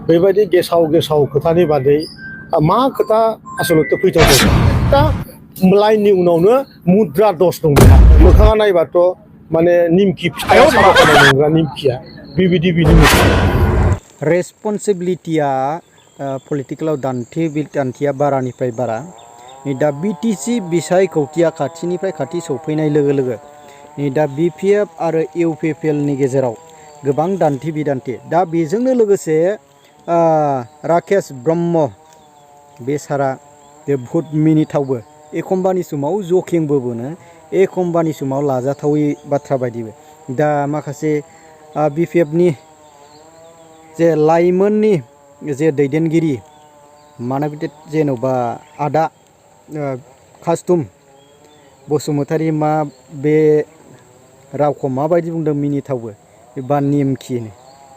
बेबायदि गेसाव गेसाव खोथानि बादै मा खोथा आसलते फैथावदों दा लाइननि उनावनो मुद्रा दस दं बेहा मोखाङा नायबाथ' माने निमखि फिथाइया साहा खनाय मोनग्रा निमखिया बेबायदि बिनि रेसपन्सिबिलिटिया पलिटिकेलाव दान्थिया बारानिफ्राय बारा दा बिटिसि बिसाय कौटिया खाथिनिफ्राय खाथि सौफैनाय लोगो लोगो दा बिपिएफ आरो इउपिपिएलनि गेजेराव गोबां दान्थि बिदान्थि दा बेजोंनो लोगोसे राकेश ब्रह्म बे सारा बहुद मिनिथावबो एखम्बानि समाव जकिंबो बुङो एखम्बानि समाव लाजाथावै बाथ्रा बायदिबो दा माखासे बिपिएफनि जे लाइमोननि जे दैदेनगिरि मानबिदि जेन'बा आदा कास्टुम बसुमतारी मा बे रावखौ माबायदि बुंदों मिनिथावबो बा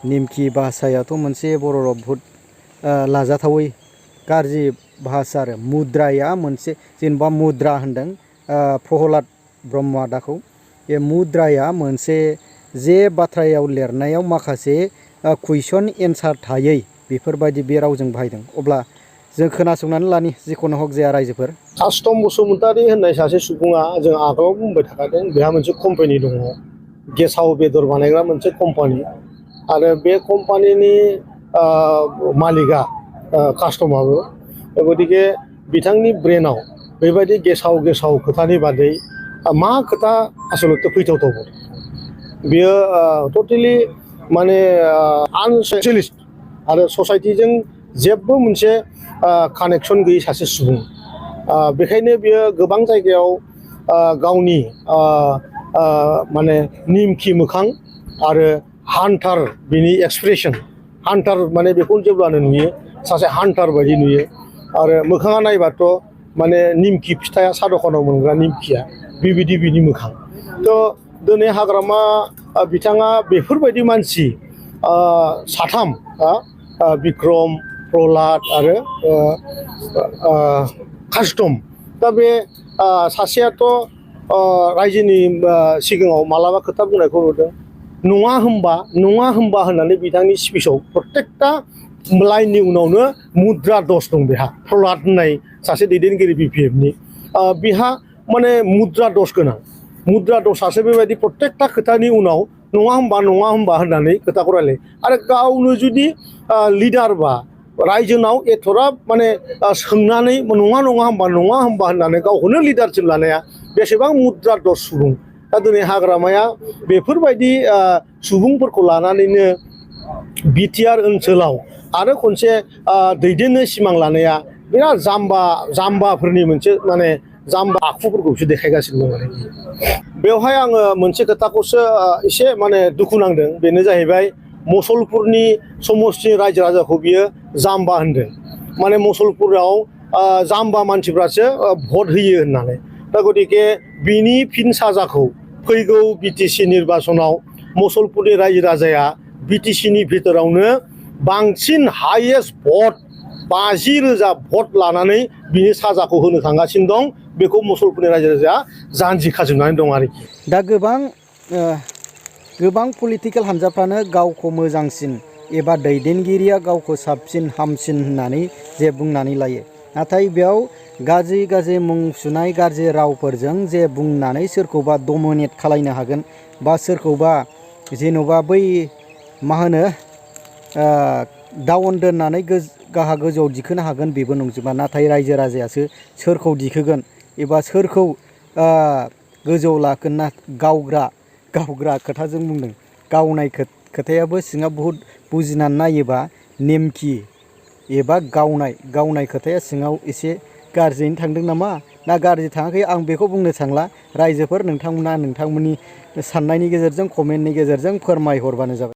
निमखि भाषायाथ' मोनसे बर' राव बहुद लाजाथावै गाज्रि भाषा आरो मुद्राया मोनसे जेनेबा मुद्रा होनदों प्रहलाद ब्रह्म आदाखौ बे मुद्राया मोनसे जे बाथ्रायाव लिरनायाव माखासे कुइसन एन्सार थायै बेफोरबायदि बे रावजों बाहायदों अब्ला जों खोनासंनानै लानि जिखुनु हक जाया रायजोफोर कास्टम बसुमतारी होननाय सासे सुबुङा जों आगोलाव बुंबाय थाखादों बेहा मोनसे कम्पानि दङ गेसाव बेदर बानायग्रा मोनसे कम्पानि आरो बे कम्पानिनि मालिका कास्टमाबो गतिके बिथांनि ब्रेनाव बेबायदि गेसाव गेसाव खोथानि बादै मा खोथा आसलते फैथावथाव बियो टटेलि माने आनसोशलिस्ट आरो ससाइटिजों जेबो मोनसे कानेक्सन गैयै सासे सुबुं बेखायनो बियो गोबां जायगायाव गावनि माने निमखि मोखां आरो हान्टार बिनि एक्सप्रेसन हान्टार माने बेखौ जेब्लानो नुयो सासे हान्टार बायदि नुयो आरो मोखाङा नायबाथ' माने निमखि फिथाइया साहा दखानाव मोनग्रा निमखिया बेबायदि बिनि मोखां थ' दिनै हाग्रामा बिथाङा बेफोरबायदि मानसि साथाम बिक्रम प्रहलाद आरो कास्टम दा बे सासेयाथ' रायजोनि सिगाङाव मालाबा खोथा बुंनायखौ नुदों नङा होनबा होननानै बिथांनि स्पिचआव प्रत्येकटा लाइननि उनावनो मुद्रा दस दं बेहा प्रहलाद होननाय सासे दैदेनगिरि बिपिएफनि बिहा माने मुद्रा दस गोनां मुद्रा दसासो बेबायदि प्रत्येकटा खोथानि उनाव नङा होनबा होननानै खोथाखौ रायलायो आरो गावनो जुदि लिडारबा रायजोनाव एथ'राब माने सोंनानै नङा होनबा होननानै गावखौनो लिडारशिप लानाया बेसेबां मुद्रा दस सुबुं दा दिनै हाग्रामाया बेफोरबायदि सुबुंफोरखौ लानानैनो बिटिआर ओनसोलाव आरो खनसे दैदेननो सिमां लानाया बिराद जाम्बाफोरनि मोनसे माने जाम्बा आखुफोरखौसो देखायगासिनो दं आरोखि बेवहाय आङो मोनसे खोथाखौसो एसे माने दुखु नांदों बेनो जाहैबाय मुसलपुरनि समस्तिनि रायजो राजाखौ बियो जाम्बा होनदों माने मुसलपुराव जाम्बा मानसिफ्रासो भट होयो होननानै दा गतिके बिनि फिन साजाखौ फैगौ बिटिसि निर्बाचनाव मुसलपुरनि रायजो राजाया बिटिसिनि भितरावनो बांसिन हाइएस्ट भट 50,000 भट लानानै बिनि साजाखौ होनो थांगासिनो दं बेखौ मुसलपुरनि रायजो राजाया जानजि खाजोबनानै दं आरोखि दा गोबां पलिटिकेल हान्जाफ्रानो गावखौ मोजांसिन एबा दैदेनगिरिया गावखौ साबसिन हामसिन होननानै जे बुंनानै लायो नाथाय बेयाव गाज्रि मुं सुनाय गाज्रि रावफोरजों जे बुंनानै सोरखौबा डमिनेट खालायनो हागोन बा सोरखौबा जेन'बा बै मा होनो डाउन दोननानै गाहा गोजौआव दिखोनो हागोन बेबो नंजोबा नाथाय रायजो राजायासो सोरखौ दिखोगोन एबा सोरखौ गोजौआव लागोन ना गावग्रा खोथाजों बुंदों गावनाय खोथायाबो सिङाव बहुद बुजिनानै नायोबा नेमखि एबा गावनाय खोथाया सिङाव एसे गाज्रियैनो थांदों नामा ना गाज्रि थाङाखै आं बेखौ बुंनो थांला रायजोफोर नोंथांमोना नोंथांमोननि साननायनि गेजेरजों कमेन्टनि गेजेरजों फोरमायहरबानो जाबाय।